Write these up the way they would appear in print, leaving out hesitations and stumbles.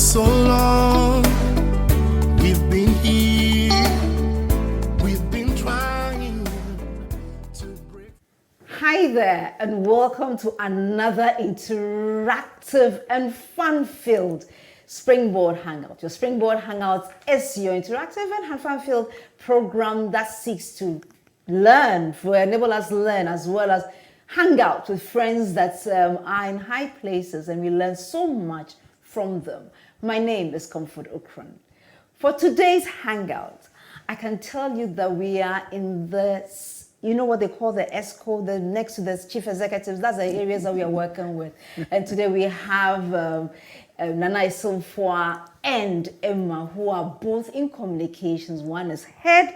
so long. We've been here, we've been trying to break. Hi there, and welcome to another interactive and fun-filled Springboard Hangout. Your Springboard Hangout is your interactive and fun-filled program that seeks to enable us to learn, as well as hang out with friends that are in high places, and we learn so much from them. My name is Comfort Okran. For today's hangout, I can tell you that we are in the, you know what they call the ESCO, the next to the chief executives. That's the areas that we are working with. And today we have Nana Essilfuah and Emma, who are both in communications. One is head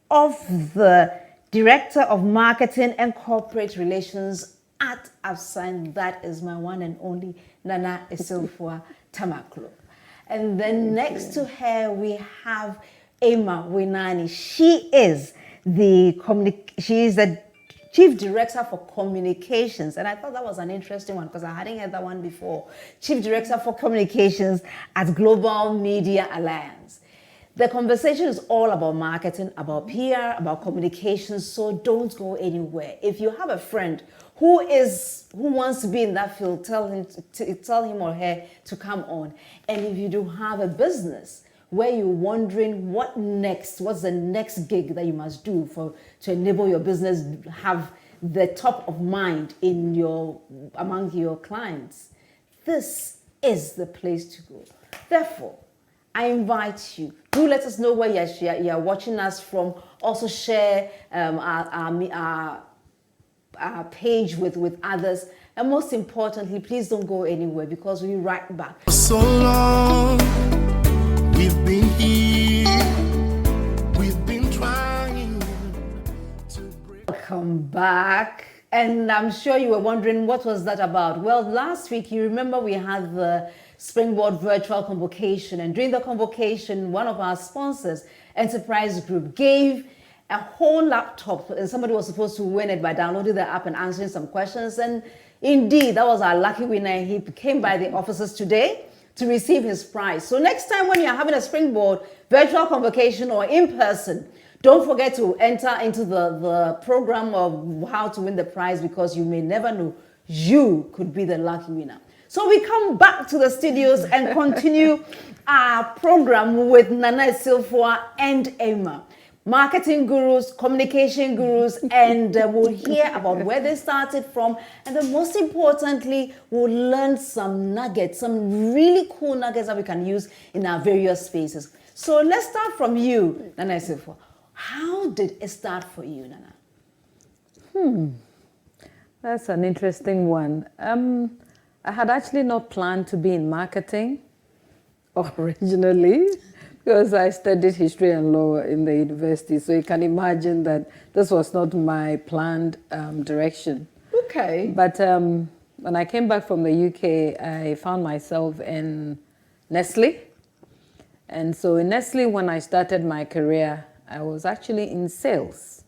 of the Director of Marketing and Corporate Relations at Absan. That is my one and only Nana Essilfuah Tamakloe. And then next to her, we have Emma Wenani. She is the Chief Director for Communications. And I thought that was an interesting one because I hadn't heard that one before. Chief Director for Communications at Global Media Alliance. The conversation is all about marketing, about PR, about communications, so don't go anywhere. If you have a friend who wants to be in that field, tell him or her to come on. And if you do have a business where you're wondering what's the next gig that you must do to enable your business have the top of mind among your clients, this is the place to go. Therefore, I invite you. Do let us know where you're watching us from. Also share our page with others. And most importantly, please don't go anywhere because we'll be right back. For so long, we've been here, we've been trying to break. Welcome back. And I'm sure you were wondering, what was that about? Well, last week, you remember we had the Springboard virtual convocation. And during the convocation, one of our sponsors, Enterprise Group, gave a whole laptop, and somebody was supposed to win it by downloading the app and answering some questions. And indeed, that was our lucky winner. He came by the offices today to receive his prize. So next time when you're having a Springboard virtual convocation or in person, don't forget to enter into the program of how to win the prize, because you may never know. You could be the lucky winner. So we come back to the studios and continue our program with Nana Essilfuah and Emma, marketing gurus, communication gurus, and we'll hear about where they started from. And then most importantly, we'll learn some nuggets, some really cool nuggets that we can use in our various spaces. So let's start from you, Nana Essilfuah. How did it start for you, Nana? That's an interesting one. I had actually not planned to be in marketing originally, because I studied history and law in the university. So you can imagine that this was not my planned direction. Okay. But when I came back from the UK, I found myself in Nestle. And so in Nestle, when I started my career, I was actually in sales.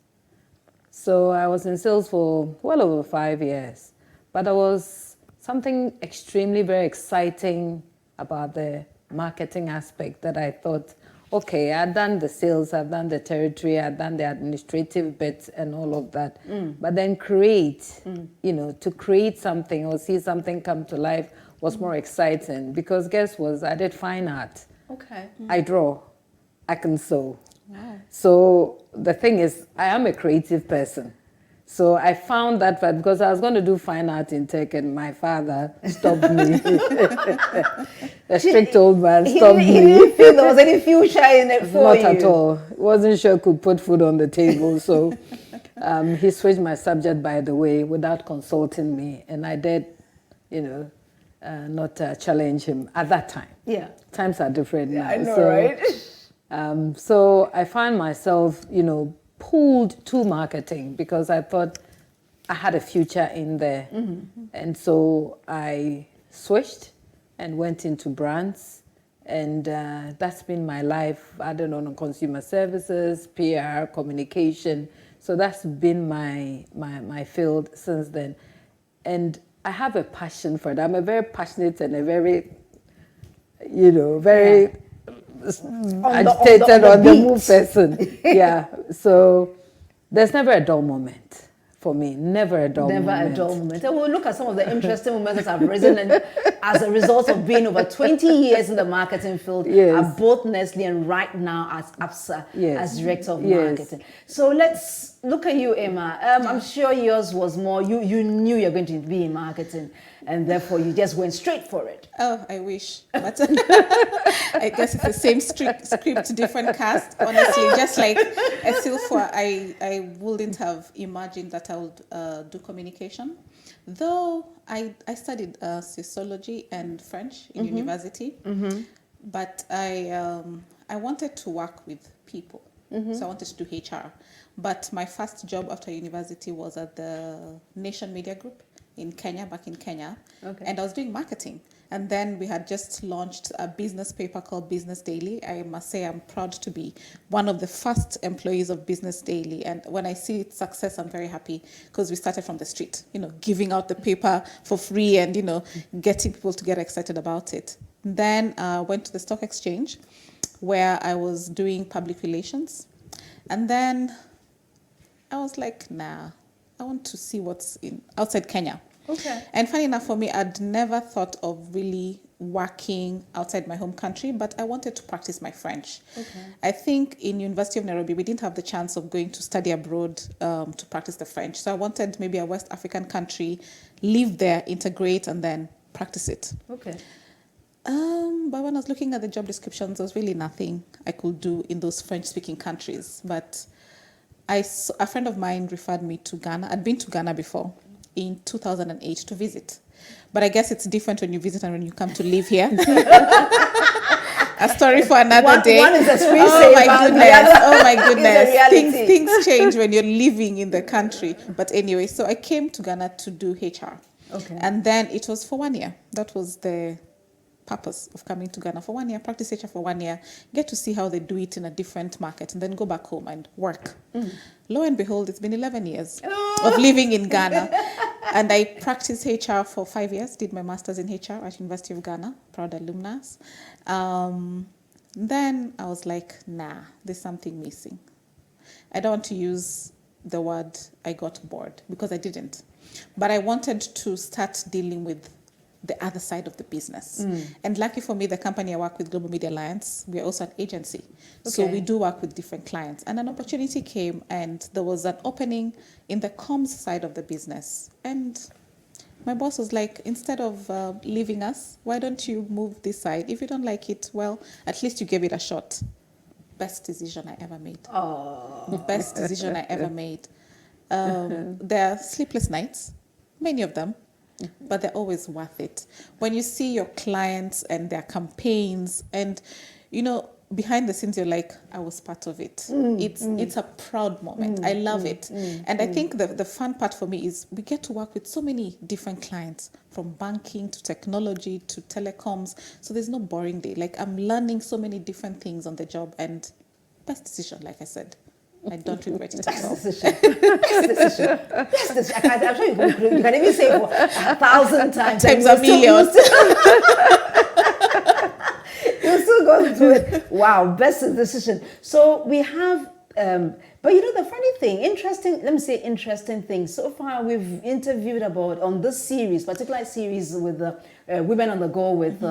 So I was in sales for well over 5 years. But there was something extremely very exciting about the marketing aspect that I thought, okay, I've done the sales, I've done the territory, I've done the administrative bits and all of that. But then to create something or see something come to life was more exciting, because guess what? I did fine art. Okay. I draw, I can sew. Wow. So the thing is, I am a creative person. So I found that because I was going to do fine art in tech, and my father stopped me. A strict old man stopped me. He didn't feel there was any future in it for you. Not at all. Wasn't sure I could put food on the table. So he switched my subject, by the way, without consulting me. And I did, not challenge him at that time. Yeah. Times are different now. I know, right? So I find myself, pulled to marketing because I thought I had a future in there. And so I switched and went into brands, and that's been my life. I don't know, consumer services, PR, communication. So that's been my field since then. And I have a passion for it. I'm a very passionate and a very you know, very agitated on the on the move beat. person. Yeah. So there's never a dull moment for me. Never a dull moment. Never a dull moment. And we'll look at some of the interesting moments that have risen and as a result of being over 20 years in the marketing field at both Nestle and right now as APSA as Director of Marketing. So let's look at you, Emma. I'm sure yours was more, you knew you're going to be in marketing and therefore you just went straight for it. Oh, I wish. But I guess it's the same script, different cast. Honestly, just like Essilfuah, I wouldn't have imagined that I would do communication. Though I studied sociology and French in university, but I wanted to work with people. So I wanted to do HR. But my first job after university was at the Nation Media Group in Kenya, back in Kenya. And I was doing marketing. And then we had just launched a business paper called Business Daily. I must say I'm proud to be one of the first employees of Business Daily. And when I see its success, I'm very happy because we started from the street, you know, giving out the paper for free and, you know, getting people to get excited about it. Then I went to the stock exchange where I was doing public relations. And then I was like, nah, I want to see what's outside Kenya. And funny enough for me, I'd never thought of really working outside my home country, but I wanted to practice my French. I think in University of Nairobi, we didn't have the chance of going to study abroad to practice the French. So I wanted maybe a West African country, live there, integrate, and then practice it. But when I was looking at the job descriptions, there was really nothing I could do in those French-speaking countries. But a friend of mine referred me to Ghana. I'd been to Ghana before in 2008 to visit. But I guess it's different when you visit and when you come to live here. A story for another day. One is a oh my goodness. Oh my goodness. Things change when you're living in the country. But anyway, so I came to Ghana to do HR. And then it was for 1 year. That was the purpose of coming to Ghana for 1 year, practice HR for 1 year, get to see how they do it in a different market, and then go back home and work. Lo and behold, it's been 11 years of living in Ghana. And I practiced HR for 5 years, did my master's in HR at University of Ghana, proud alumnus. Then I was like, nah, there's something missing. I don't want to use the word I got bored, because I didn't. But I wanted to start dealing with the other side of the business. And lucky for me, the company I work with, Global Media Alliance, we are also an agency. So we do work with different clients. And an opportunity came, and there was an opening in the comms side of the business. And my boss was like, instead of leaving us, why don't you move this side? If you don't like it, well, at least you gave it a shot. Best decision I ever made. Best decision I ever made. There are sleepless nights, many of them, but they're always worth it. When you see your clients and their campaigns and, you know, behind the scenes, you're like, I was part of it. It's a proud moment. I love it. And I think the fun part for me is we get to work with so many different clients, from banking to technology to telecoms. So there's no boring day. Like, I'm learning so many different things on the job, and best decision, like I said. I don't regret it at all. Best decision. I'm sure you can even say it for 1,000 times. Times a million. You'll still go through it. Wow, best decision. So we have, but you know, the funny thing, interesting thing. So far, we've interviewed about, on this series, particular series with the Women on the Go with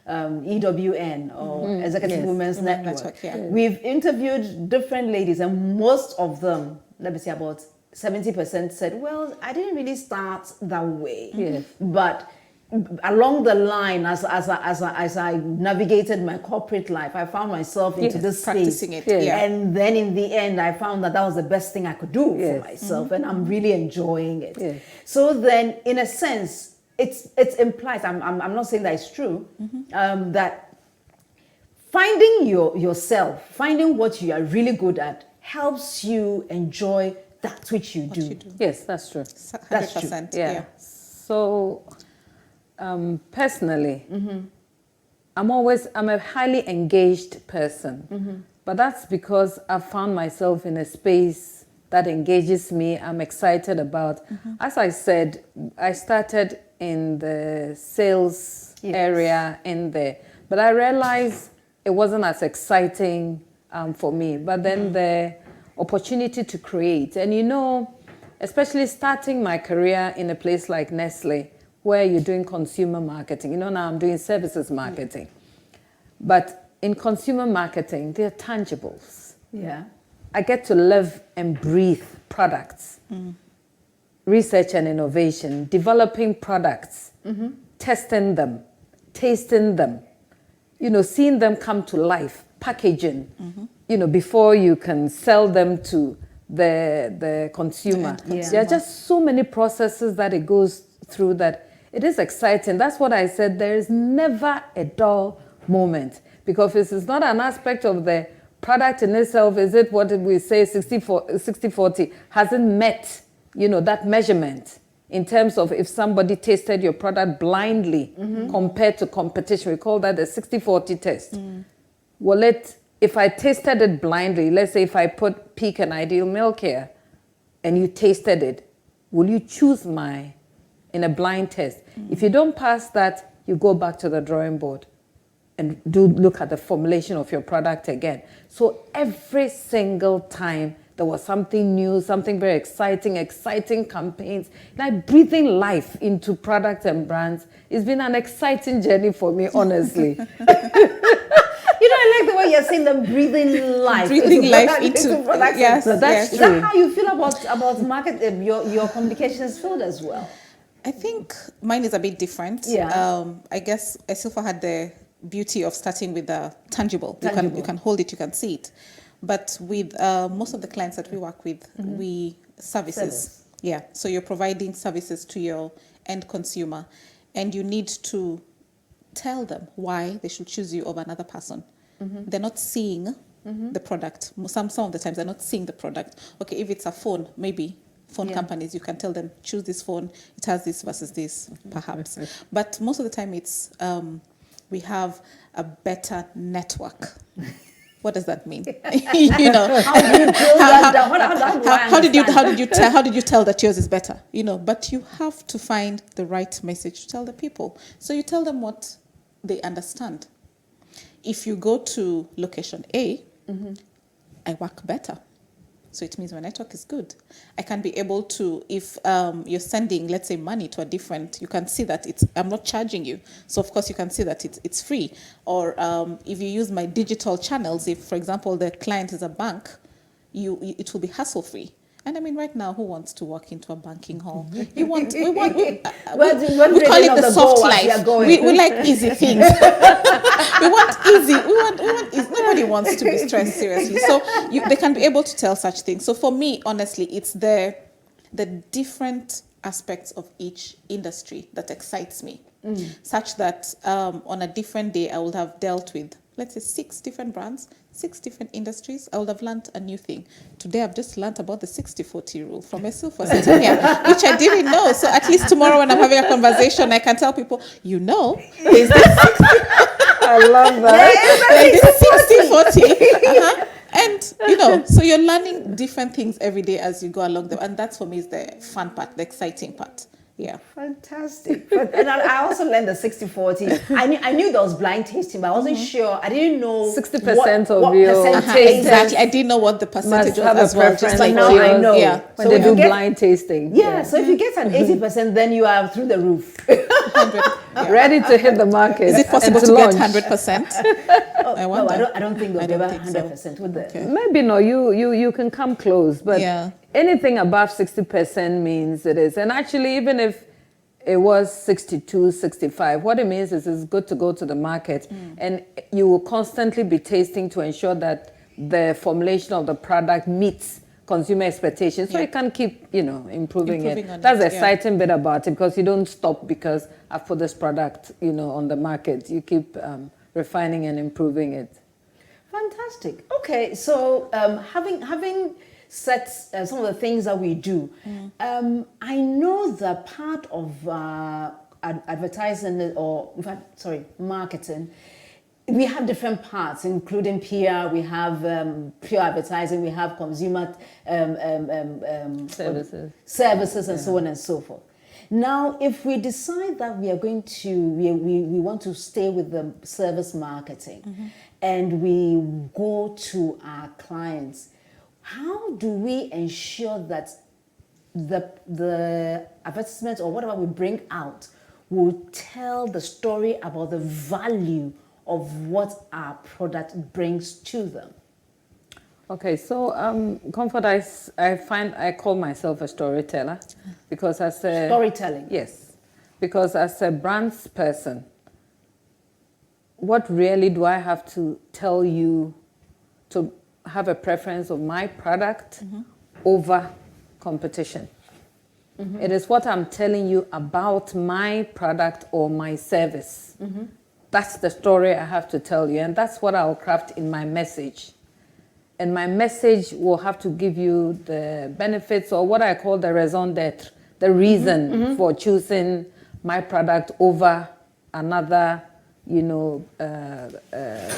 EWN, or Executive Women's Network. We've interviewed different ladies, and most of them, let me say about 70% said, well, I didn't really start that way. But along the line, as I navigated my corporate life, I found myself into this practicing space. it. And then in the end, I found that was the best thing I could do for myself, and I'm really enjoying it. So then, in a sense, it implies, I'm not saying that it's true, that finding yourself, finding what you are really good at, helps you enjoy that which you do. Yes, that's true. 100%. That's true. Yeah. So, personally, I'm a highly engaged person, but that's because I've found myself in a space that engages me, I'm excited about. As I said, I started in the sales area, in the But I realized it wasn't as exciting for me. But then the opportunity to create, and you know, especially starting my career in a place like Nestle, where you're doing consumer marketing. You know, now I'm doing services marketing. But in consumer marketing, they're tangibles. Yeah. I get to live and breathe products, research and innovation, developing products, testing them, tasting them, you know, seeing them come to life, packaging, you know, before you can sell them to the consumer. There are just so many processes that it goes through that it is exciting. That's what I said. There is never a dull moment, because this is not an aspect of the product in itself. Is it, what did we say, 60-40, hasn't met, you know, that measurement in terms of if somebody tasted your product blindly compared to competition. We call that the 60-40 test. Well, if I tasted it blindly, let's say if I put Peak and Ideal Milk here and you tasted it, will you choose in a blind test? If you don't pass that, you go back to the drawing board and do look at the formulation of your product again. So every single time there was something new, something very exciting campaigns, like breathing life into products and brands. It's been an exciting journey for me, honestly. You know, I like the way you're saying them breathing life. Breathing life into products. yes, So that's Is true. that how you feel about market, your communications field as well? I think mine is a bit different. Yeah. I guess Essilfuah had the beauty of starting with the tangible. Tangible. You can hold it, you can see it. But with most of the clients that we work with, we services. Yeah. So you're providing services to your end consumer, and you need to tell them why they should choose you over another person. They're not seeing the product. Some of the times they're not seeing the product. Okay, if it's a phone, maybe phone companies, you can tell them, choose this phone, it has this versus this, perhaps. But most of the time it's, we have a better network. What does that mean? You know, How do you build that down? how did you tell that yours is better? You know, but you have to find the right message to tell the people. So you tell them what they understand. If you go to location A, I work better. So it means my network is good. I can be able to, if you're sending, let's say, money to a different, you can see that I'm not charging you. So of course you can see that it's free. Or if you use my digital channels, if for example the client is a bank, it will be hassle free. And I mean, right now, who wants to walk into a banking hall? We call it the soft life. We like easy things. we want easy. We want easy. Nobody wants to be stressed, seriously. So they can be able to tell such things. So for me, honestly, it's the different aspects of each industry that excites me, such that on a different day, I would have dealt with, let's say, 6 different brands, 6 different industries. I would have learned a new thing. Today, I've just learned about the 60-40 rule from Essilfuah, which I didn't know. So at least tomorrow when I'm having a conversation, I can tell people, you know, there's this 60. I love that. There's this 60-40. And, you know, so you're learning different things every day as you go along them. And that's, for me, is the fun part, the exciting part. Yeah. Fantastic. And I also learned the 60-40. I knew there was blind tasting, but I wasn't sure. I didn't know 60% of what your percentage. Exactly. I didn't know what the percentage was as well. Just like now I know. Yeah. When they do blind tasting. Yeah, so if you get an 80%, then you are through the roof. 100. Yeah. Ready to hit the market. Is it possible to get 100%? I wonder. No, I don't think they'll give 100%, would they? Okay. Maybe no, you can come close, but anything above 60% means it is. And actually, even if it was 62, 65, what it means is it's good to go to the market and you will constantly be tasting to ensure that the formulation of the product meets consumer expectations, so you can keep, you know, improving it. That's the exciting bit about it, because you don't stop because I've put this product, you know, on the market. You keep refining and improving it. Fantastic. Okay, so having set some of the things that we do, I know that part of advertising or marketing, we have different parts, including PR. We have pure advertising. We have consumer services, and so on and so forth. Now, if we decide that we are going to, we want to stay with the service marketing and we go to our clients, how do we ensure that the advertisement or whatever we bring out will tell the story about the value of what our product brings to them? Okay, so Comfort, I call myself a storyteller because as a Storytelling. Yes, because as a brands person, what really do I have to tell you to have a preference of my product over competition? It is what I'm telling you about my product or my service. That's the story I have to tell you, and that's what I'll craft in my message. And my message will have to give you the benefits or what I call the raison d'etre, the reason for choosing my product over another,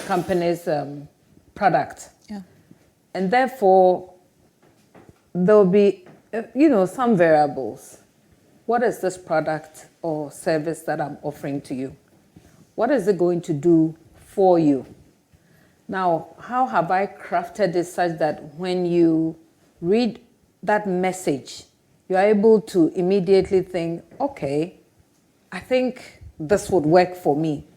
company's product. Yeah. And therefore, there'll be, some variables. What is this product or service that I'm offering to you? What is it going to do for you? Now, how have I crafted it such that when you read that message, you're able to immediately think, okay, I think this would work for me.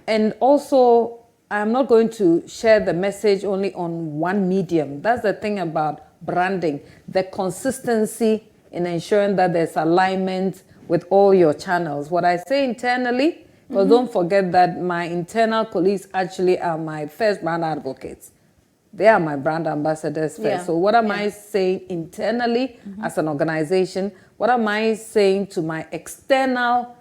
And also, I'm not going to share the message only on one medium. That's the thing about branding, the consistency in ensuring that there's alignment with all your channels. What I say internally, because don't forget that my internal colleagues actually are my first brand advocates. They are my brand ambassadors first. Yeah. So what am I saying internally as an organization? What am I saying to my external,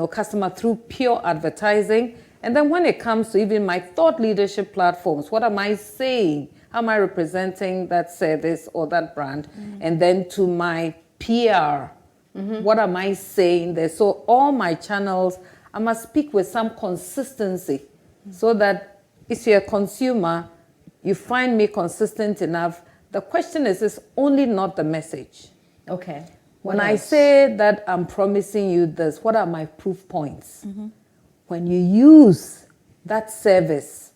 customer through pure advertising? And then when it comes to even my thought leadership platforms, what am I saying? How am I representing that service or that brand? And then to my PR, what am I saying there? So all my channels, I must speak with some consistency so that if you're a consumer, you find me consistent enough. The question is only not the message. Okay. When I say that I'm promising you this, what are my proof points? When you use that service,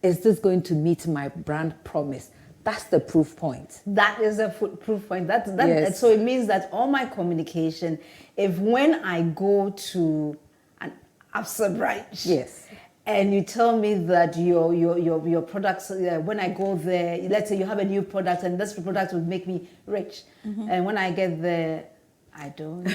is this going to meet my brand promise? That's the proof point. That is a proof point. Yes. So it means that all my communication, if when I go to an Absa branch, Yes. and you tell me that your products, when I go there, let's say you have a new product and this product will make me rich, and when I get there, I don't.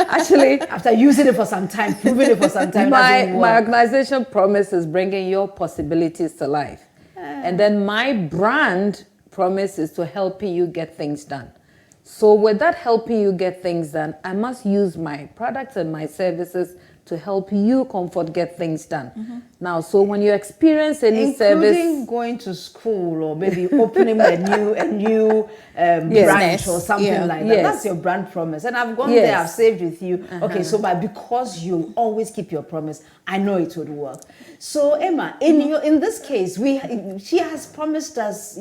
Actually, After using it for some time, proving it for some time, it my doesn't work. organization promise is bringing your possibilities to life. And then my brand promise is to helping you get things done. So with that helping you get things done, I must use my products and my services to help you, Comfort, get things done. Now, so when you experience any service, including going to school or maybe opening a new branch or something like that. Yes. That's your brand promise. And I've gone Yes. there, I've saved with you. Okay, so but because you always keep your promise, I know it would work. So Emma, in this case, she has promised us,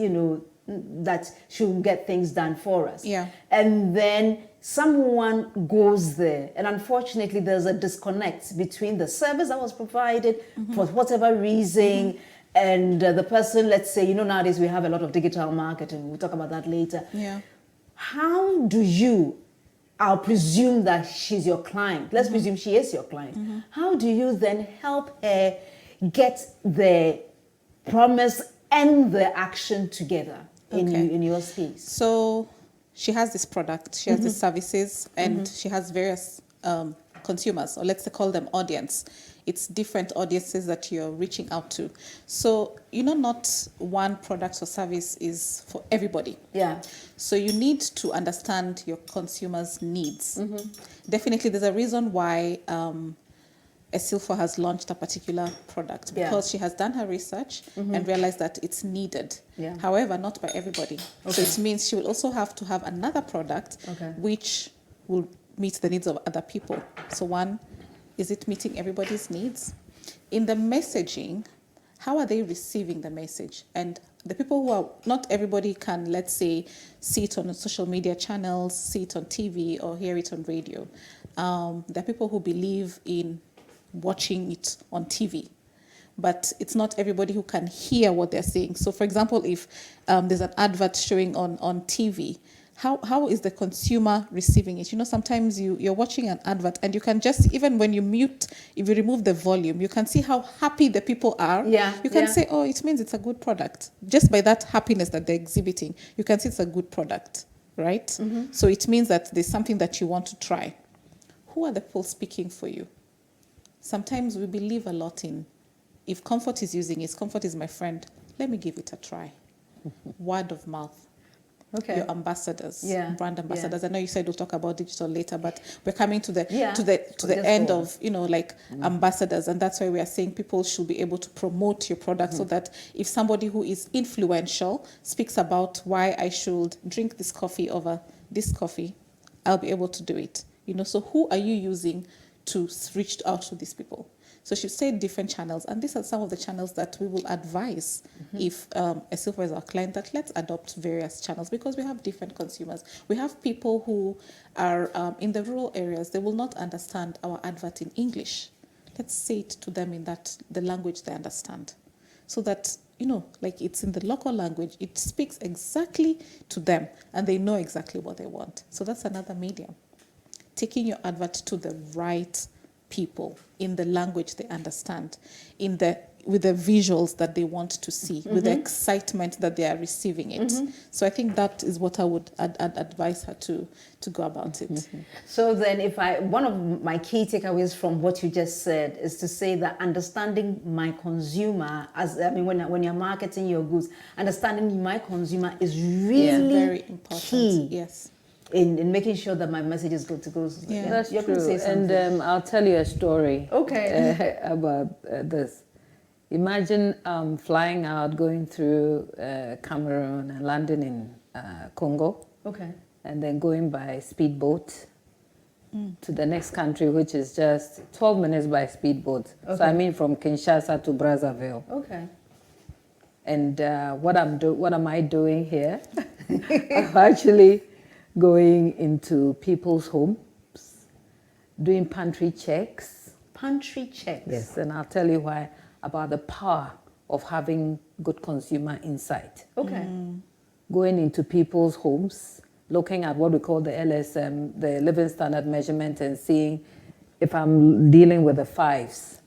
that she'll get things done for us. Yeah. And then someone goes there, and unfortunately there's a disconnect between the service that was provided for whatever reason and the person. Let's say, nowadays we have a lot of digital marketing, we'll talk about that later. Yeah. How do you, I'll presume that she's your client, let's presume she is your client, how do you then help her get the promise and the action together in your space? So she has this product, she has these services, and she has various consumers, or let's call them audience. It's different audiences that you're reaching out to. So, not one product or service is for everybody. Yeah. So you need to understand your consumers' needs. Definitely, there's a reason why Essilfuah has launched a particular product, because she has done her research and realized that it's needed. Yeah. However, not by everybody. So it means she will also have to have another product which will meet the needs of other people. So one, is it meeting everybody's needs? In the messaging, how are they receiving the message? And the people who are, not everybody can, let's say, see it on social media channels, see it on TV or hear it on radio. There are people who believe in watching it on TV, but it's not everybody who can hear what they're saying. So for example, if there's an advert showing on TV, how is the consumer receiving it? You know, sometimes you're watching an advert and you can just, even when you mute, if you remove the volume, you can see how happy the people are. Yeah. You can say, oh, it means it's a good product. Just by that happiness that they're exhibiting, you can see it's a good product, right? Mm-hmm. So it means that there's something that you want to try. Who are the people speaking for you? Sometimes we believe a lot in, if Comfort is using it, Comfort is my friend, let me give it a try. Word of mouth. Okay. Your ambassadors, brand ambassadors. Yeah. I know you said we'll talk about digital later, but we're coming to the end of, you know, like ambassadors, and that's why we are saying people should be able to promote your product so that if somebody who is influential speaks about why I should drink this coffee over this coffee, I'll be able to do it. You know, so who are you using to reach out to these people? So she said different channels, and these are some of the channels that we will advise if Essilfuah is our client, that let's adopt various channels, because we have different consumers. We have people who are in the rural areas, they will not understand our advert in English. Let's say it to them in the language they understand, so that, you know, like it's in the local language, it speaks exactly to them, and they know exactly what they want. So that's another medium. Taking your advert to the right people in the language they understand, with the visuals that they want to see, with the excitement that they are receiving it. So I think that is what I would advise her to go about it. So then, one of my key takeaways from what you just said is to say that understanding my consumer, when you're marketing your goods, understanding my consumer is really very important. Key. Yes. In making sure that my message is good to go. Yeah, That's you're true. Going to say something. And I'll tell you a story. Okay. About this. Imagine flying out, going through Cameroon and landing in Congo. Okay. And then going by speedboat to the next country, which is just 12 minutes by speedboat. Okay. So I mean from Kinshasa to Brazzaville. Okay. And what am I doing here? I'm actually going into people's homes, doing pantry checks. Pantry checks. Yes, and I'll tell you why, about the power of having good consumer insight. Okay. Going into people's homes, looking at what we call the LSM, the Living Standard Measurement, and seeing if I'm dealing with the fives.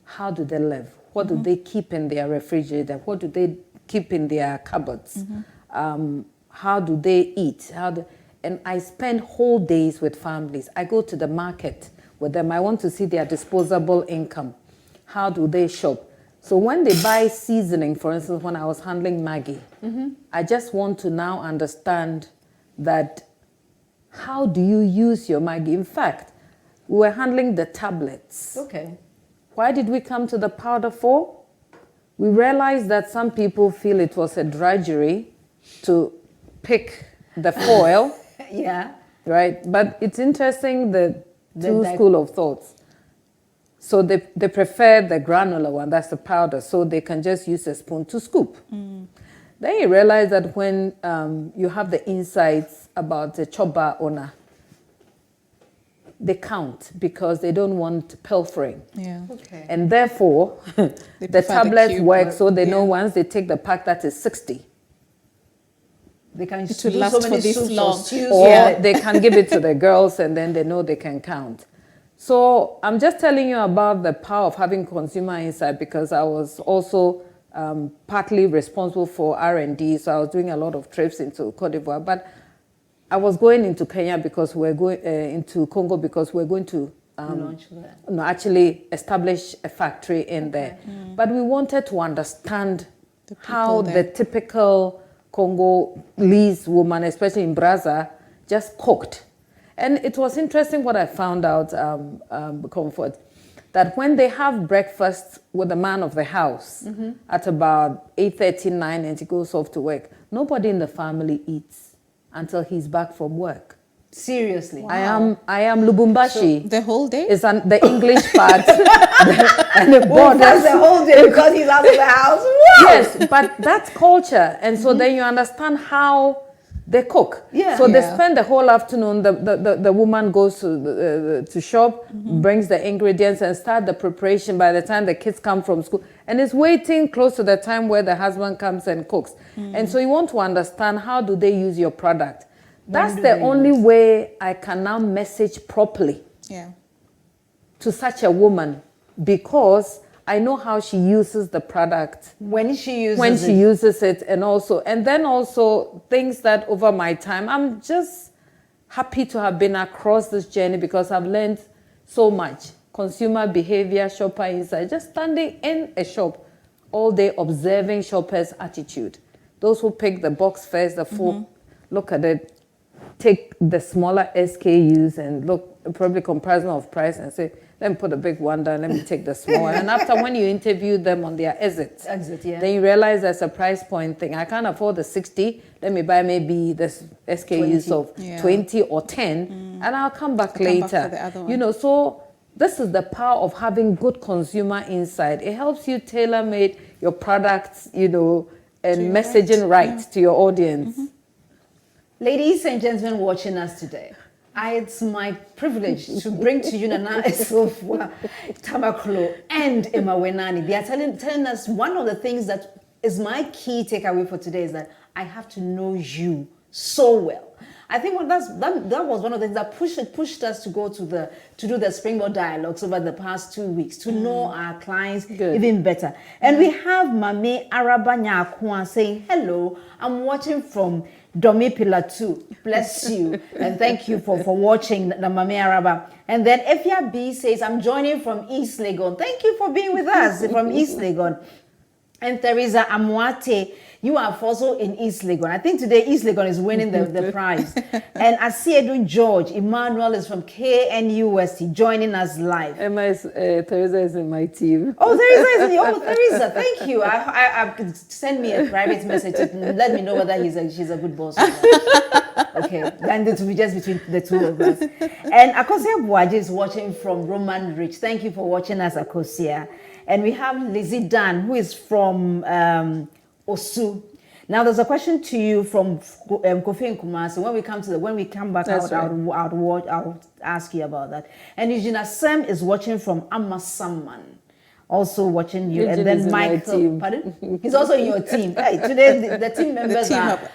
How do they live? What do they keep in their refrigerator? What do they keep in their cupboards? How do they eat? And I spend whole days with families. I go to the market with them. I want to see their disposable income. How do they shop? So when they buy seasoning, for instance, when I was handling Maggi, I just want to now understand that how do you use your Maggi? In fact, we were handling the tablets. Okay. Why did we come to the powder for? We realized that some people feel it was a drudgery to pick the foil. Yeah. Right? But it's interesting, the two school of thoughts. So they prefer the granular one, that's the powder, so they can just use a spoon to scoop. Then you realize that when you have the insights about the choba owner, they count because they don't want pilfering. Yeah. Okay. And therefore, the tablets work, so they know once they take the pack that is 60. They can It will last for this long. Or they can give it to the girls and then they know they can count. So I'm just telling you about the power of having consumer insight, because I was also partly responsible for R&D. So I was doing a lot of trips into Cote d'Ivoire. But I was going into Kenya because we're going into Congo because we're going to launch there. No, actually establish a factory in there. But we wanted to understand how the typical Congolese woman, especially in Brazza, just cooked. And it was interesting what I found out, Comfort, that when they have breakfast with the man of the house at about 8:30, 9, and he goes off to work, nobody in the family eats until he's back from work. Seriously. I am Lubumbashi. The whole day? Is on the English part and the Well, that's borders. the whole day because he's out of the house. Wow. Yes, but that's culture, and so then you understand how they cook. Yeah. So they Yeah. spend the whole afternoon. The woman goes to shop, brings the ingredients, and start the preparation. By the time the kids come from school, and it's waiting close to the time where the husband comes and cooks. And so you want to understand how do they use your product. That's the only way I can now message properly Yeah. to such a woman, because I know how she uses the product When she uses uses it, and then also things that over my time, I'm just happy to have been across this journey because I've learned so much. Consumer behavior, shopper insight, just standing in a shop all day observing shoppers' attitude. Those who pick the box first, the full, look at it, take the smaller SKUs and look, probably comparison of price and say, let me put a big one down, let me take the small one. And after when you interview them on their exit, yeah. then you realize there's a price point thing. I can't afford the 60, let me buy maybe the SKUs 20. of 20 or 10, and I'll come back later. for the other one. You know, so this is the power of having good consumer insight. It helps you tailor-made your products, you know, and messaging right to your audience. Ladies and gentlemen watching us today, it's my privilege to bring to you Nana Essilfuah, Tamakloe, and Emma Wenani. They are telling us one of the things that is my key takeaway for today is that I have to know you so well. I think that was one of the things that pushed us to go to do the Springboard dialogues over the past 2 weeks to know our clients even better. And we have Mame Araba Nyakwa saying, hello, I'm watching from Domi Pillar 2. Bless you. And thank you for watching the Mame Araba. And then Efia B says, I'm joining from East Legon. Thank you for being with us from East Legon. And Teresa Amwate, you are also in East Legon. I think today East Legon is winning the prize. And Asiedu George Emmanuel is from KNUST joining us live. Teresa is in my team. Oh, Teresa is in Teresa, thank you. I send me a private message to let me know whether she's a good boss. Okay, then it will be just between the two of us. And Akosia Buaji is watching from Roman Ridge. Thank you for watching us, Akosia. And we have Lizzie Dan, who is from Osu. Now, there's a question to you from Kofi and Kumasi. When we come back, I'll ask you about that. And Eugene Sem is watching from Amasaman, also watching you. Eugene and then is in Michael, my team. pardon? He's also in your team. Hey, today the team members have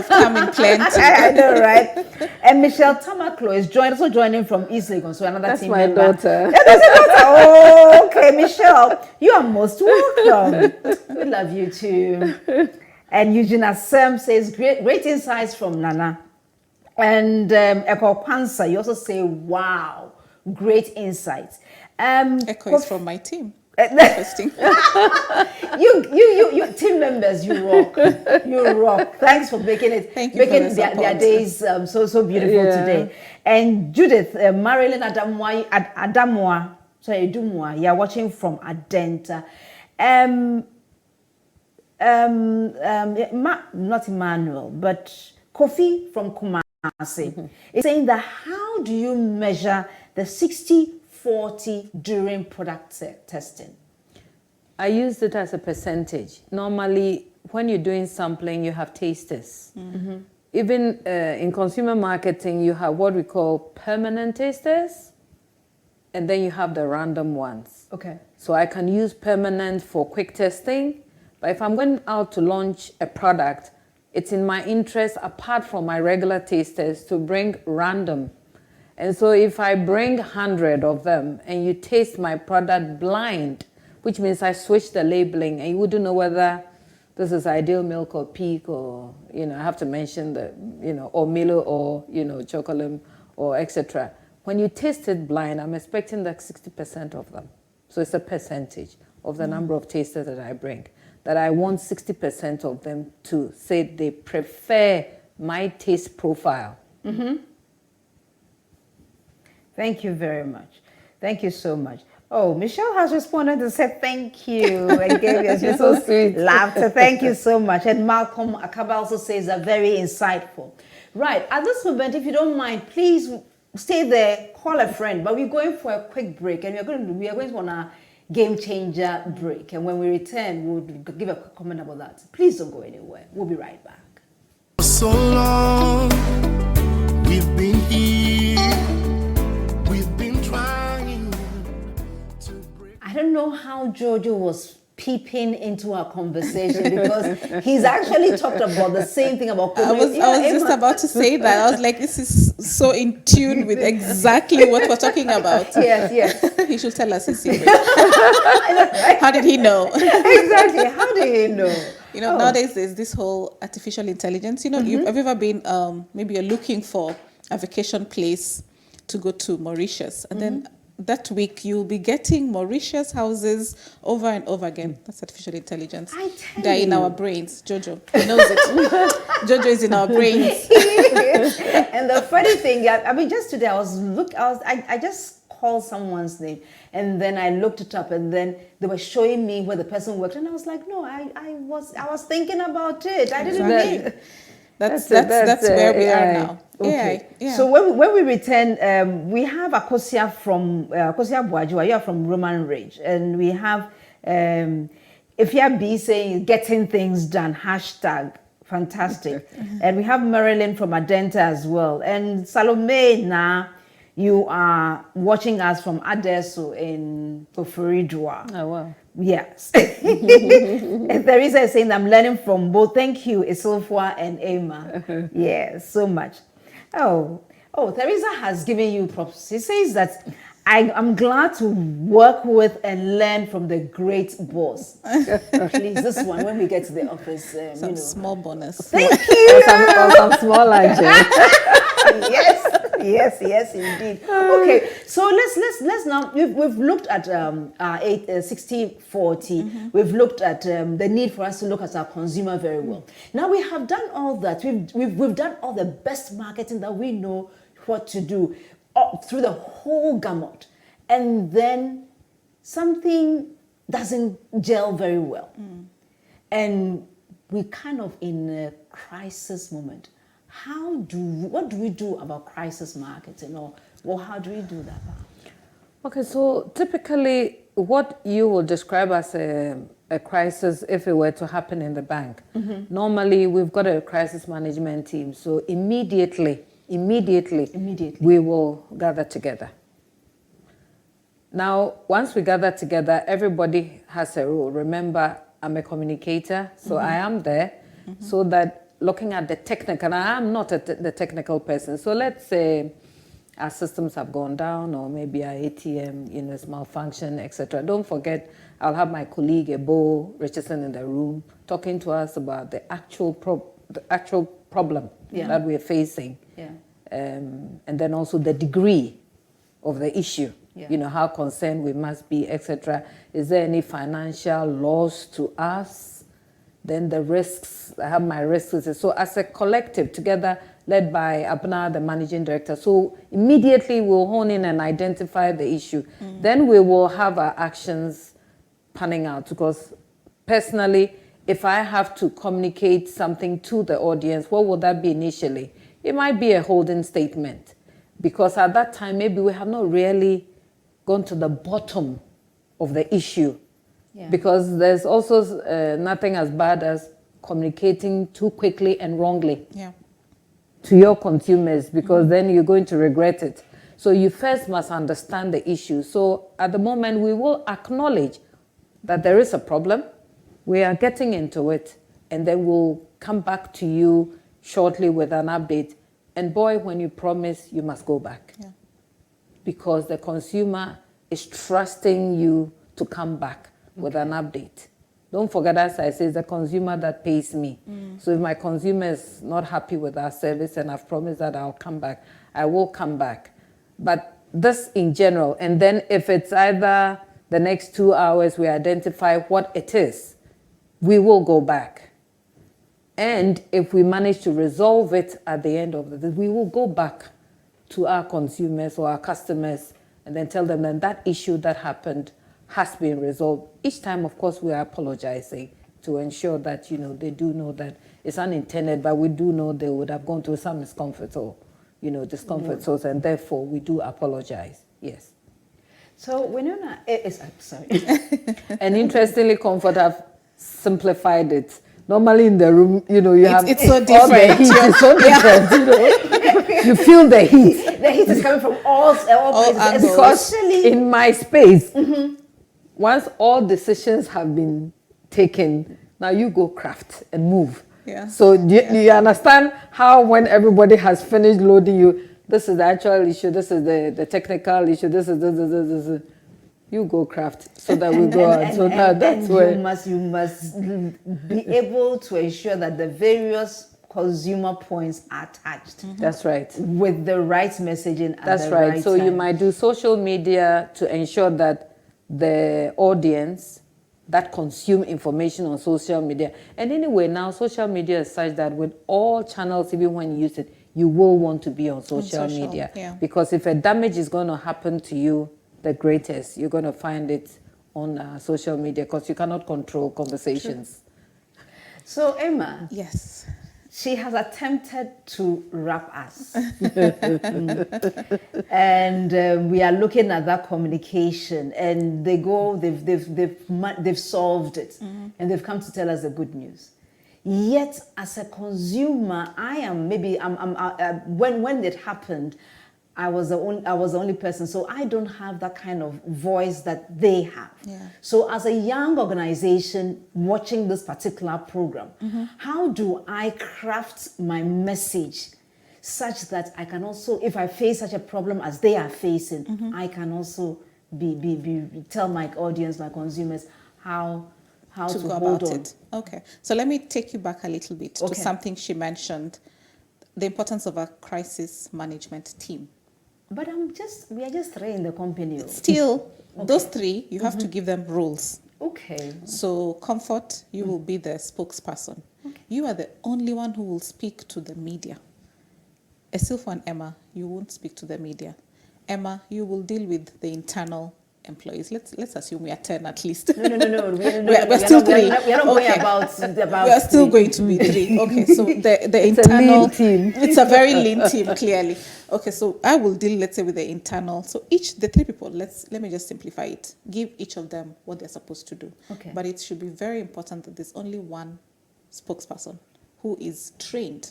come in plenty. I know, right? And Michelle Tamakloe is also joining from East Legon, so another That's team my member. daughter. Yeah, that's your daughter. Oh, okay, Michelle, you are most welcome. We love you too. And Eugene Sem says, great insights from Nana. And Eko Kwansa, you also say, wow, great insights. Echo is from my team. Interesting. you team members, you rock. You rock. Thanks for making it. Thank you making for the their support. days so beautiful today. And Judith, Marilyn Adamwa, you're watching from Adenta. Not Emmanuel, but Kofi from Kumasi is saying that how do you measure the 60-40 during product testing? I use it as a percentage. Normally, when you're doing sampling, you have tasters. Even in consumer marketing, you have what we call permanent tasters, and then you have the random ones. Okay. So I can use permanent for quick testing, but if I'm going out to launch a product, it's in my interest, apart from my regular tasters, to bring random. And so if I bring 100 of them and you taste my product blind, which means I switch the labeling and you wouldn't know whether this is Ideal Milk or Peak or, I have to mention the, or Milo or, Chocolate or etc. When you taste it blind, I'm expecting like 60% of them. So it's a percentage of the number of tasters that I bring, that I want 60% of them to say they prefer my taste profile. Thank you very much. Thank you so much. Oh, Michelle has responded and said thank you and gave us You're so sweet. laughter. Thank you so much. And Malcolm Akaba also says that very insightful. Right. At this moment, if you don't mind, please stay there, call a friend. But we're going for a quick break, and we are going on a game changer break. And when we return, we'll give a quick comment about that. Please don't go anywhere. We'll be right back. For so long, we've been here, we've been trying to break. I don't know how Jojo was peeping into our conversation because he's actually talked about the same thing about I was just about to say that. I was like, this is so in tune with exactly what we're talking about. Yes. He should tell us his secret. How did he know? Exactly. How do you know? Nowadays there's this whole artificial intelligence. Have you ever been, maybe you're looking for a vacation place to go to Mauritius, and then that week you'll be getting Mauritius houses over and over again. That's artificial intelligence. I tell They're in you. our brains. Jojo, he knows it. Jojo is in our brains. And the funny thing, I mean, just today I just called someone's name, and then I looked it up, and then they were showing me where the person worked, and I was like, no, I was thinking about it. I didn't mean. That's where we are now. Okay. AI, yeah. So when we return, we have Akosia from Akosia Boajua. You are from Roman Ridge, and we have Ifya B saying getting things done #, fantastic. And we have Marilyn from Adenta as well, and Salome na. You are watching us from Adesso in Ofuridua. Oh, wow. Yes. And Teresa is saying, I'm learning from both. Thank you, Essilfuah and Emma. Yes, so much. Oh, Teresa has given you props. She says that I'm glad to work with and learn from the great boss. Please, this one, when we get to the office, Some small bonus. Thank you. Or some small luncheon. Yes, indeed. Okay, so let's now. We've looked at 60-40. We've looked at the need for us to look at our consumer very well. Now we have done all that. We've done all the best marketing that we know what to do through the whole gamut, and then something doesn't gel very well, and we kind of in a crisis moment. What do we do about crisis marketing, or how do we do that? Okay, so typically what you would describe as a crisis, if it were to happen in the bank, normally we've got a crisis management team. So immediately, we will gather together. Now, once we gather together, everybody has a role. Remember, I'm a communicator, so I am there so that looking at the technical, I am not the technical person. So let's say our systems have gone down, or maybe our ATM, is malfunction, etc. Don't forget, I'll have my colleague Ebo Richardson in the room talking to us about the actual problem that we're facing, and then also the degree of the issue. How concerned we must be, etc. Is there any financial loss to us? Then the risks, I have my risks. So as a collective together, led by Abna, the managing director, so immediately we'll hone in and identify the issue. Then we will have our actions panning out, because personally, if I have to communicate something to the audience, what would that be initially? It might be a holding statement, because at that time, maybe we have not really gone to the bottom of the issue. Because there's also nothing as bad as communicating too quickly and wrongly to your consumers, because then you're going to regret it. So you first must understand the issue. So at the moment, we will acknowledge that there is a problem. We are getting into it, and then we'll come back to you shortly with an update. And boy, when you promise, you must go back. Because the consumer is trusting you to come back with an update. Don't forget, as I say, it's the consumer that pays me. So if my consumer is not happy with our service and I've promised that I'll come back, I will come back. But this in general, and then if it's either the next 2 hours we identify what it is, we will go back. And if we manage to resolve it at the end of the day, we will go back to our consumers or our customers and then tell them that issue that happened has been resolved. Each time, of course, we are apologizing to ensure that, they do know that it's unintended, but we do know they would have gone through some discomfort or, discomfort. So, and therefore we do apologize. Yes. So Wenani is sorry. And interestingly, Comfort have simplified it. Normally in the room, you have it's so all the different. heat is so different, You feel the heat. The heat is coming from all places, angles. Because especially in my space, once all decisions have been taken, now you go craft and move. Yeah. So do you understand how when everybody has finished loading you, this is the actual issue, this is the technical issue, this is you go craft so that we go on. So now that's where you must be able to ensure that the various consumer points are touched. That's right. With the right messaging at That's the right. right So time. you might do social media to ensure that the audience that consume information on social media. And anyway, now social media is such that with all channels, even when you use it, you will want to be on social media. Yeah. Because if a damage is going to happen to you, the greatest, you're going to find it on social media because you cannot control conversations. So Emma, Yes. she has attempted to wrap us. And we are looking at that communication, and they've solved it, and they've come to tell us the good news. Yet, as a consumer, when it happened, I was the only person, so I don't have that kind of voice that they have. Yeah. So as a young organization watching this particular program, how do I craft my message such that I can also, if I face such a problem as they are facing, I can also tell my audience, my consumers, how to go hold about on. it. Okay. So let me take you back a little bit Okay. to something she mentioned, the importance of a crisis management team. But we are just three in the company. Still, those three, you have to give them roles. Okay. So, Comfort, you will be the spokesperson. You are the only one who will speak to the media. Essilfuah and Emma, you won't speak to the media. Emma, you will deal with the internal employees. Let's assume we are 10 at least. No. We're still three. We are not going Okay. about We are still three. going to be three. Okay, so the It's a internal lean team. It's a very lean team, clearly. Okay, so I will deal, let's say, with the internal. So the three people, let me just simplify it. Give each of them what they're supposed to do. Okay. But it should be very important that there's only one spokesperson who is trained.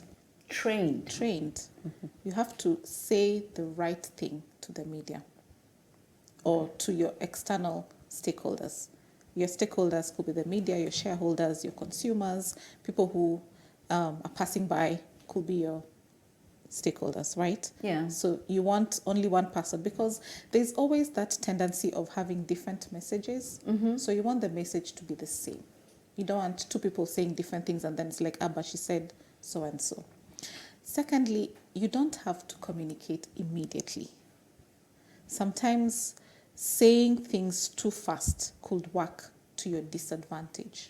You have to say the right thing to the media or to your external stakeholders. Your stakeholders could be the media, your shareholders, your consumers, people who are passing by could be your stakeholders, right? Yeah. So you want only one person because there's always that tendency of having different messages. So you want the message to be the same. You don't want two people saying different things and then it's like, but she said so and so. Secondly, you don't have to communicate immediately. Sometimes saying things too fast could work to your disadvantage.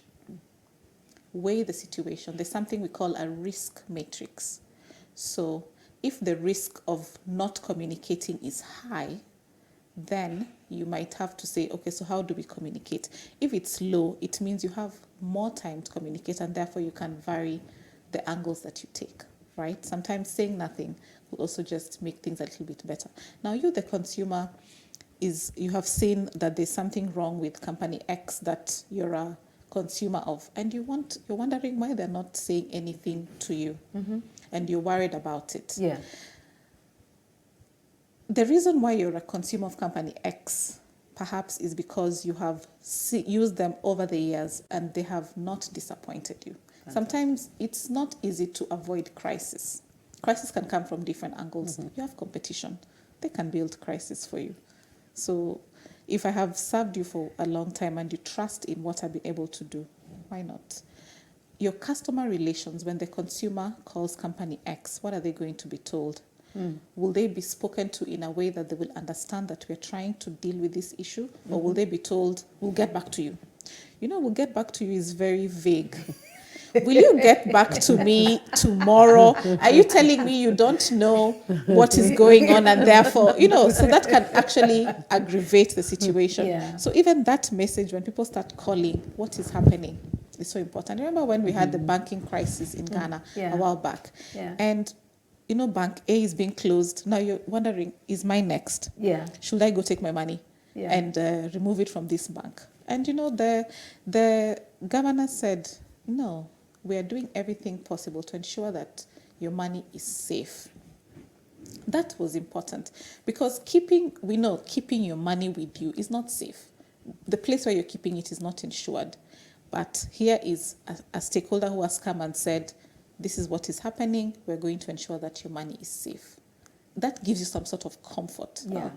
Weigh the situation. There's something we call a risk matrix. So if the risk of not communicating is high, then you might have to say, okay, so how do we communicate? If it's low, it means you have more time to communicate and therefore you can vary the angles that you take, right? Sometimes saying nothing will also just make things a little bit better. Now you, the consumer, you have seen that there's something wrong with company X that you're a consumer of, and you're wondering why they're not saying anything to you, and you're worried about it. Yeah. The reason why you're a consumer of company X perhaps is because you have used them over the years and they have not disappointed you. Fantastic. Sometimes it's not easy to avoid crisis. Crisis can come from different angles. You have competition. They can build crisis for you. So if I have served you for a long time and you trust in what I'll be able to do, why not? Your customer relations, when the consumer calls company X, what are they going to be told? Will they be spoken to in a way that they will understand that we're trying to deal with this issue? Or will they be told, we'll get back to you? We'll get back to you is very vague. Will you get back to me tomorrow? Are you telling me you don't know what is going on and therefore, so that can actually aggravate the situation. Yeah. So even that message, when people start calling, what is happening? is so important. Remember when we had the banking crisis in Ghana Yeah. a while back? Yeah. And, you know, Bank A is being closed. Now you're wondering, is mine next? Yeah. Should I go take my money Yeah. and remove it from this bank? And, you know, the governor said, no, we are doing everything possible to ensure that your money is safe. That was important because keeping your money with you is not safe. The place where you're keeping it is not insured. But here is a stakeholder who has come and said, this is what is happening. We're going to ensure that your money is safe. That gives you some sort of comfort. Yeah.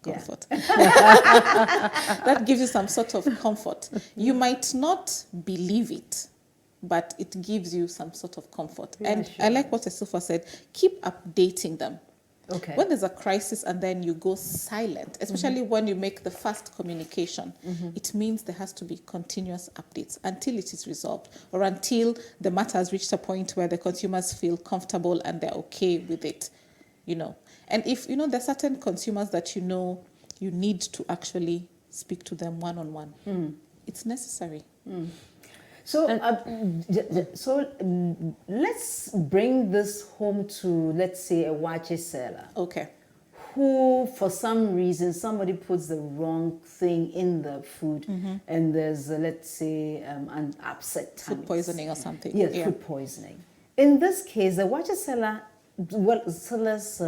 Comfort. That gives you some sort of comfort. You might not believe it, but it gives you some sort of comfort. Yeah, and sure. I like what Essilfuah said, keep updating them. Okay. When there's a crisis and then you go silent, especially when you make the first communication, it means there has to be continuous updates until it is resolved or until the matter has reached a point where the consumers feel comfortable and they're okay with it, you know. And if, you know, there are certain consumers that you know you need to actually speak to them one-on-one, it's necessary. So, let's bring this home to, let's say, a wache seller Okay. who, for some reason, somebody puts the wrong thing in the food, and there's, let's say, an upset tummy. Food poisoning or something. Yes, food poisoning. In this case, the wache seller, seller's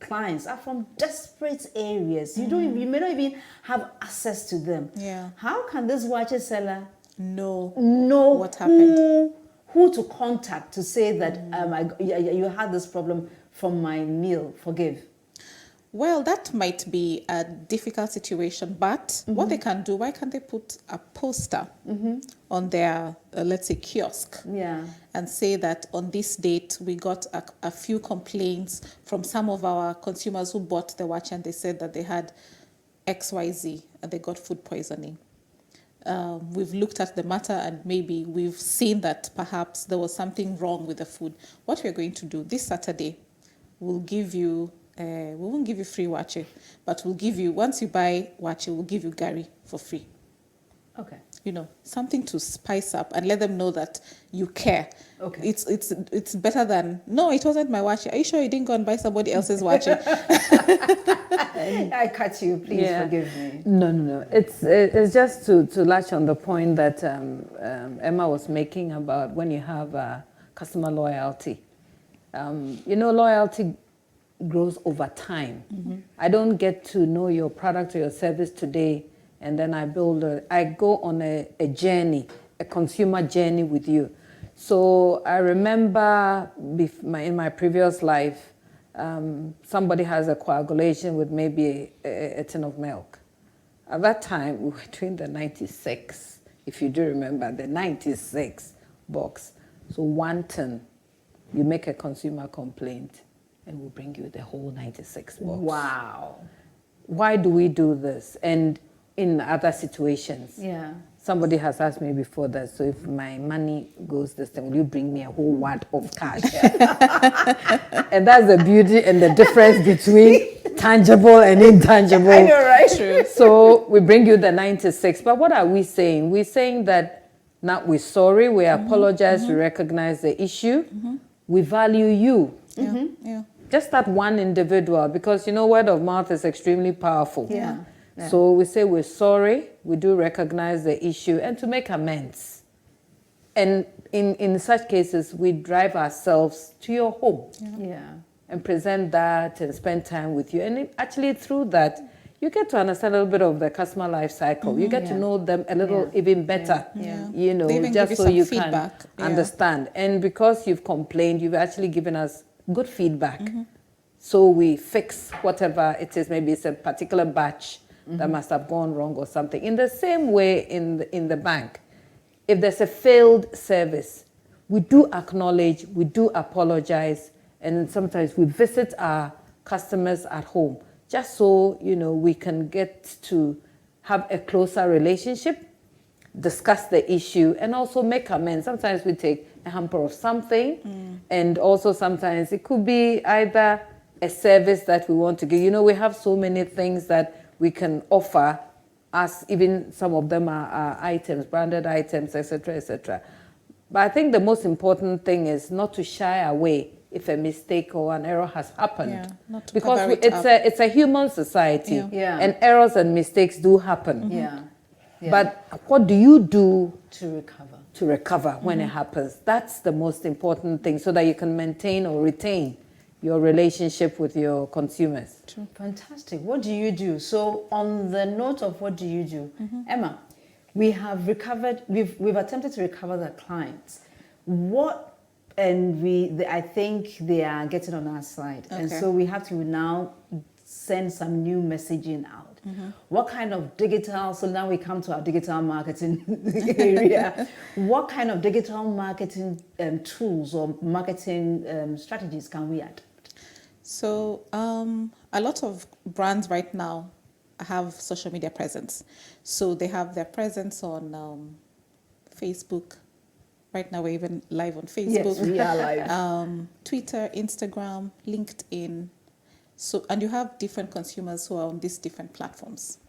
clients are from desperate areas. You may not even have access to them. Yeah. How can this wache seller Know what happened? who to contact to say that you had this problem from my meal? Forgive. Well, that might be a difficult situation, but what they can do, why can't they put a poster on their, let's say, kiosk? Yeah. And say that on this date, we got a few complaints from some of our consumers who bought the watch and they said that they had XYZ and they got food poisoning. We've looked at the matter and maybe we've seen that perhaps there was something wrong with the food. What we're going to do this Saturday, we'll give you, we won't give you free wache, but we'll give you, once you buy wache, we'll give you gari for free. Okay. You know, something to spice up and let them know that you care. Okay. It's better than, no, it wasn't my wache. Are you sure you didn't go and buy somebody else's wache? I cut you. Please forgive me. No. It's just to latch on the point that Emma was making about when you have customer loyalty. You know, loyalty grows over time. I don't get to know your product or your service today and then I go on a journey, a consumer journey with you. So I remember in my previous life, somebody has a coagulation with maybe a tin of milk. At that time, we were doing the 96, if you do remember, the 96 box. So 1 tin, you make a consumer complaint, and we'll bring you the whole 96 box. Wow. Why do we do this? And in other situations, somebody has asked me before that, so if my money goes this time, will you bring me a whole wad of cash? And that's the beauty and the difference between tangible and intangible. I know, right? True. So we bring you the 96. But what are we saying? We're saying that now we're sorry, we apologize, we recognize the issue, we value you. Yeah. Just that one individual, because, you know, word of mouth is extremely powerful. Yeah. So we say we're sorry, we do recognize the issue, and to make amends. And in such cases, we drive ourselves to your home and present that and spend time with you. And actually through that, you get to understand a little bit of the customer life cycle. You get to know them a little even better, you know, just so you can understand. And because you've complained, you've actually given us good feedback. So we fix whatever it is. Maybe it's a particular batch that must have gone wrong or something. In the same way in the bank, if there's a failed service, we do acknowledge, we do apologize, and sometimes we visit our customers at home just so, you know, we can get to have a closer relationship, discuss the issue, and also make amends. Sometimes we take a hamper of something, and also sometimes it could be either a service that we want to give. You know, we have so many things that we can offer as even some of them are items, branded items, etc., etc. But I think the most important thing is not to shy away if a mistake or an error has happened. Yeah, not to because cover it it's a human society, Yeah. and errors and mistakes do happen. Yeah. But what do you do to recover? To recover when it happens? That's the most important thing, so that you can maintain or retain your relationship with your consumers. Fantastic. What do you do? So on the note of what do you do, Emma, we have recovered, we've attempted to recover the clients. I think they are getting on our side. Okay. And so we have to now send some new messaging out. What kind of digital, so now we come to our digital marketing area. What kind of digital marketing tools or marketing strategies can we add? So a lot of brands right now have social media presence. So they have their presence on Facebook. Right now we're even live on Facebook. Yes, we are live. Twitter, Instagram, LinkedIn. So, and you have different consumers who are on these different platforms.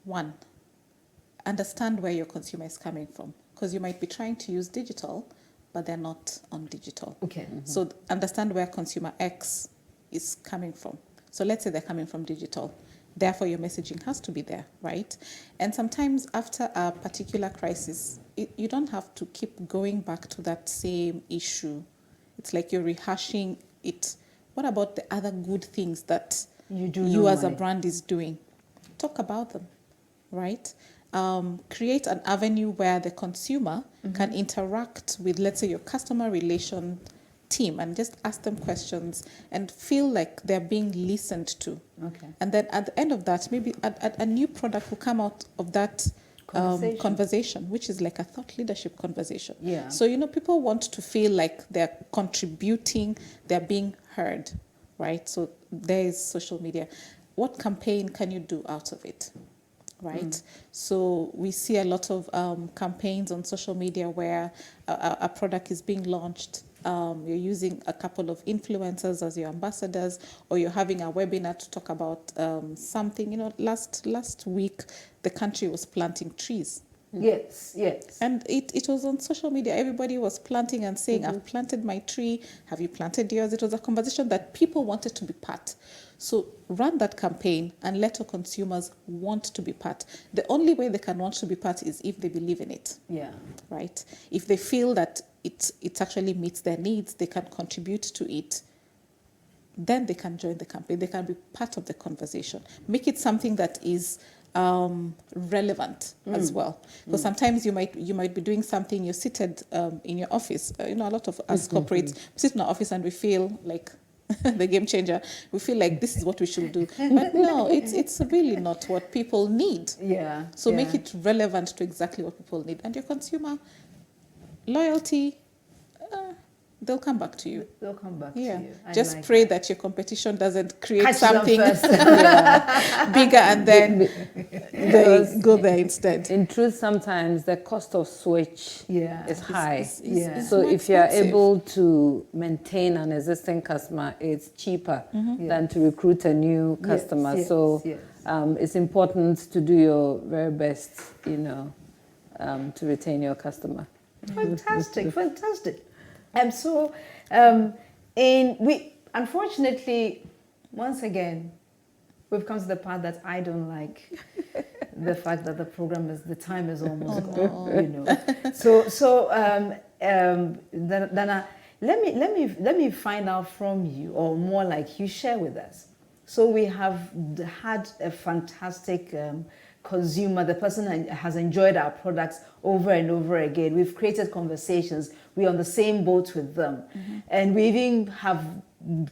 One, understand where your consumer is coming from, because you might be trying to use digital, but they're not on digital. Okay. So understand where consumer X is coming from. So let's say they're coming from digital. Therefore, your messaging has to be there, right? And sometimes after a particular crisis, you don't have to keep going back to that same issue. It's like you're rehashing it. What about the other good things that you as a brand is doing? Talk about them, right? Create an avenue where the consumer can interact with, let's say, your customer relation team, and just ask them questions and feel like they're being listened to. Okay. And then at the end of that, maybe a new product will come out of that conversation, which is like a thought leadership conversation. Yeah. So, people want to feel like they're contributing, they're being heard, right? So there is social media. What campaign can you do out of it? Right. So we see a lot of campaigns on social media where a product is being launched. You're using a couple of influencers as your ambassadors, or you're having a webinar to talk about something. Last week, the country was planting trees. Yes. And it was on social media. Everybody was planting and saying, I've planted my tree. Have you planted yours? It was a conversation that people wanted to be part. So run that campaign and let your consumers want to be part. The only way they can want to be part is if they believe in it. Yeah. Right? If they feel that it actually meets their needs, they can contribute to it, then they can join the campaign. They can be part of the conversation. Make it something that is relevant as well, because sometimes you might be doing something, you're seated in your office. A lot of us corporates sit in our office and we feel like the game changer. We feel like this is what we should do, but no, it's really not what people need. Yeah. So make it relevant to exactly what people need, and your consumer loyalty. They'll come back to you. They'll come back Yeah. to you. I Just like pray that. that your competition doesn't create Catch them something first. bigger and then they go there instead. In truth, sometimes the cost of switch is high. Yeah. So more if you're expensive. able to maintain an existing customer, it's cheaper than to recruit a new customer. yes. It's important to do your very best, to retain your customer. Fantastic. We unfortunately, once again, we've come to the part that I don't like. The fact that the time is almost gone. Dana, let me find out from you, or more like you share with us. So we have had a fantastic consumer. The person has enjoyed our products over and over again. We've created conversations. We're on the same boat with them. And we even have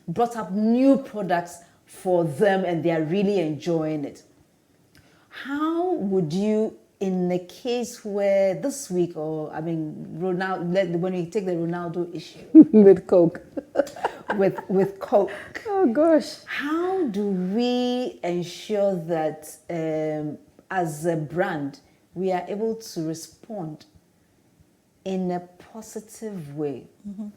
brought up new products for them, and they are really enjoying it. How would you, in the case where this week, Ronaldo, when we take the Ronaldo issue With Coke. with Coke, Oh, gosh. how do we ensure that as a brand, we are able to respond in a positive way,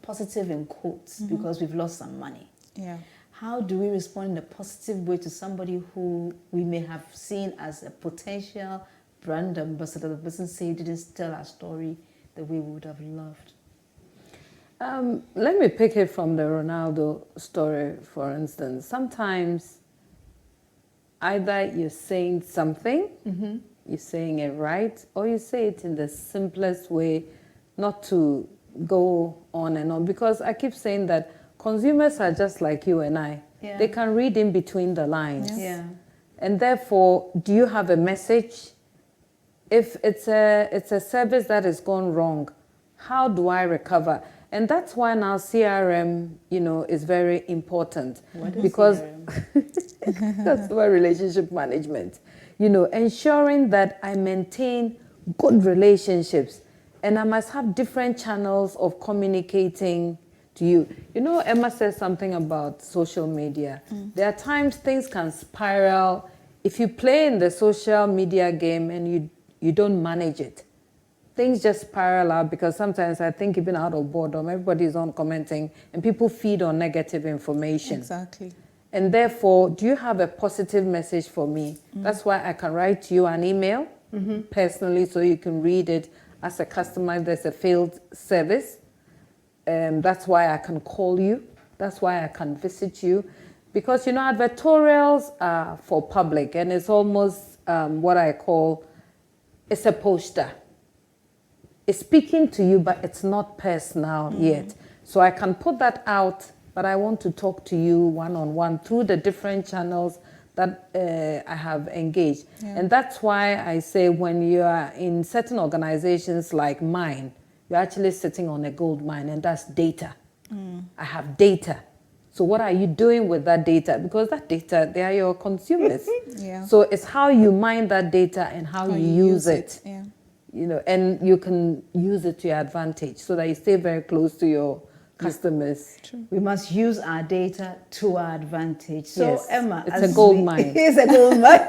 positive in quotes, because we've lost some money? Yeah. how do we respond in a positive way to somebody who we may have seen as a potential brand ambassador? The person say didn't tell our story the way we would have loved. Let me pick it from the Ronaldo story, for instance. Sometimes either you're saying something, you're saying it right, or you say it in the simplest way, not to go on and on. Because I keep saying that consumers are just like you and I. Yeah. They can read in between the lines. Yes. Yeah. And therefore, do you have a message? If it's a service that has gone wrong, how do I recover? And that's why now CRM, is very important. What is because CRM? customer relationship management, ensuring that I maintain good relationships, and I must have different channels of communicating to you. Emma says something about social media. There are times things can spiral if you play in the social media game and you don't manage it. Things just spiral out, because sometimes I think even out of boredom, everybody's on commenting and people feed on negative information. Exactly. And therefore, do you have a positive message for me? That's why I can write you an email personally, so you can read it as a customer if there's a failed service. That's why I can call you. That's why I can visit you. Because, advertorials are for public, and it's almost what I call, it's a poster. It's speaking to you, but it's not personal yet. So I can put that out, but I want to talk to you one-on-one through the different channels that I have engaged. Yeah. And that's why I say when you are in certain organizations like mine, you're actually sitting on a gold mine, and that's data. I have data. So what are you doing with that data? Because that data, they are your consumers. Yeah. So it's how you mine that data and how you use it. Yeah. And you can use it to your advantage so that you stay very close to your customers. True. We must use our data to our advantage. So, Yes, Emma, it's a gold mine. It's a gold mine.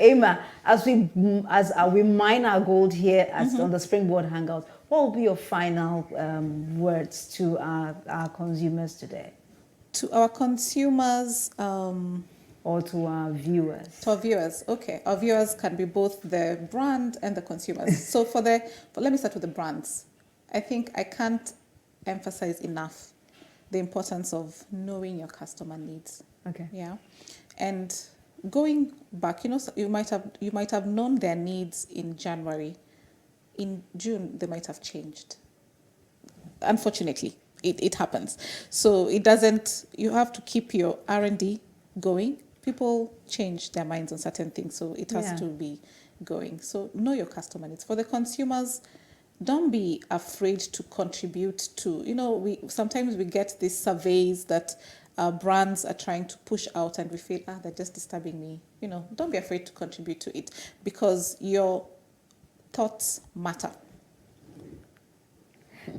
Emma, as we mine our gold here on the Springboard Hangout, what will be your final words to our consumers today? To our consumers, Or to our viewers? to our viewers, okay. Our viewers can be both the brand and the consumers. So let me start with the brands. I think I can't emphasize enough the importance of knowing your customer needs. Okay. Yeah. And going back, you might have known their needs in January. In June, they might have changed. Unfortunately, it happens. So you have to keep your R&D going. People change their minds on certain things, so it has to be going. So know your customer needs. For the consumers, don't be afraid to contribute to, sometimes we get these surveys that brands are trying to push out, and we feel, they're just disturbing me. Don't be afraid to contribute to it, because your thoughts matter.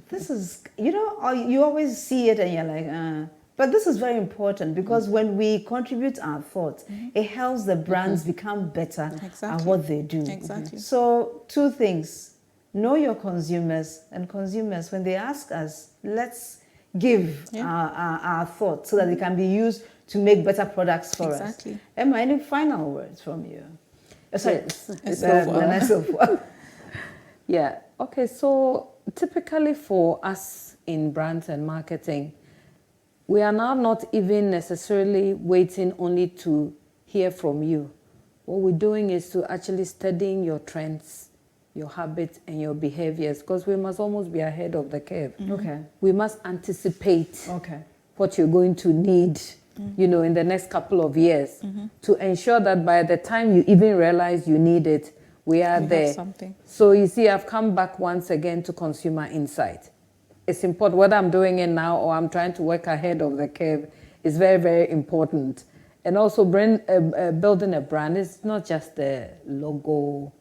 This is, you always see it and you're like, but this is very important, because when we contribute our thoughts, it helps the brands become better at what they do. Exactly. So 2 things. Know your consumers, and consumers, when they ask us, let's give our thoughts so that they can be used to make better products for us. Exactly. Emma, any final words from you? Sorry, Essilfuah. Yeah. Okay. So typically for us in brands and marketing, we are now not even necessarily waiting only to hear from you. What we're doing is to actually studying your trends, your habits, and your behaviors, because we must almost be ahead of the curve. Okay. We must anticipate what you're going to need, in the next couple of years, to ensure that by the time you even realize you need it, we are there. Something. So you see, I've come back once again to consumer insight. It's important, whether I'm doing it now or I'm trying to work ahead of the curve, is very, very important. And also building a brand is not just the logo,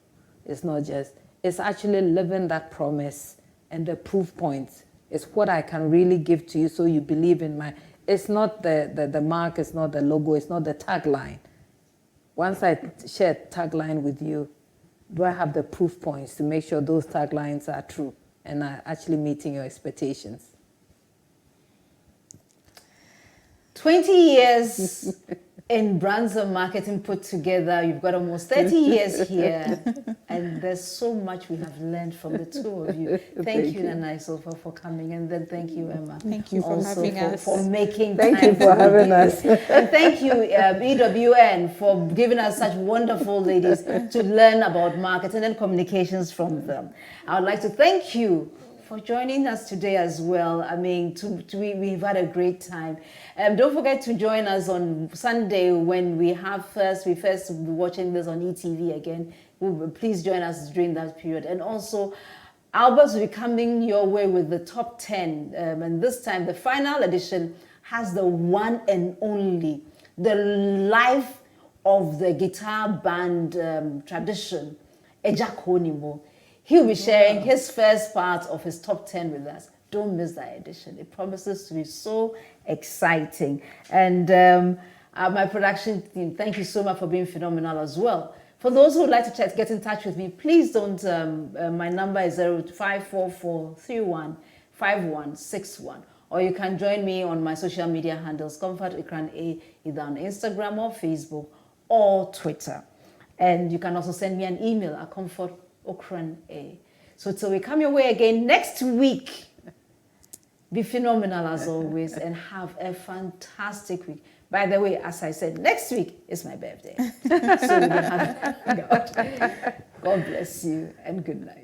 it's actually living that promise, and the proof points is what I can really give to you so you believe in it's not the mark, it's not the logo, it's not the tagline. Once I share tagline with you, do I have the proof points to make sure those taglines are true and are actually meeting your expectations? 20 years in brands and marketing put together. You've got almost 30 years here, and there's so much we have learned from the two of you. Thank you, Nana Essilfuah, for coming, and then thank you, Emma. Thank you for also having us. for making Thank time you for having us. And thank you, EWN, for giving us such wonderful ladies to learn about marketing and communications from them. I would like to thank you for joining us today as well. I mean, we've had a great time. Don't forget to join us on Sunday when we first will be watching this on eTV again. Please join us during that period. And also, Alberts will be coming your way with the top 10. And this time, the final edition has the one and only, the life of the guitar band tradition, Ejakonimo. He'll be sharing his first part of his top 10 with us. Don't miss that edition. It promises to be so exciting. And my production team, thank you so much for being phenomenal as well. For those who would like to get in touch with me, please don't. My number is 0544315161. Or you can join me on my social media handles, Comfort Ikran A, either on Instagram or Facebook or Twitter. And you can also send me an email at comfortokran.a. So till we come your way again next week, be phenomenal as always and have a fantastic week. By the way, as I said, next week is my birthday. So we will have God bless you and good night.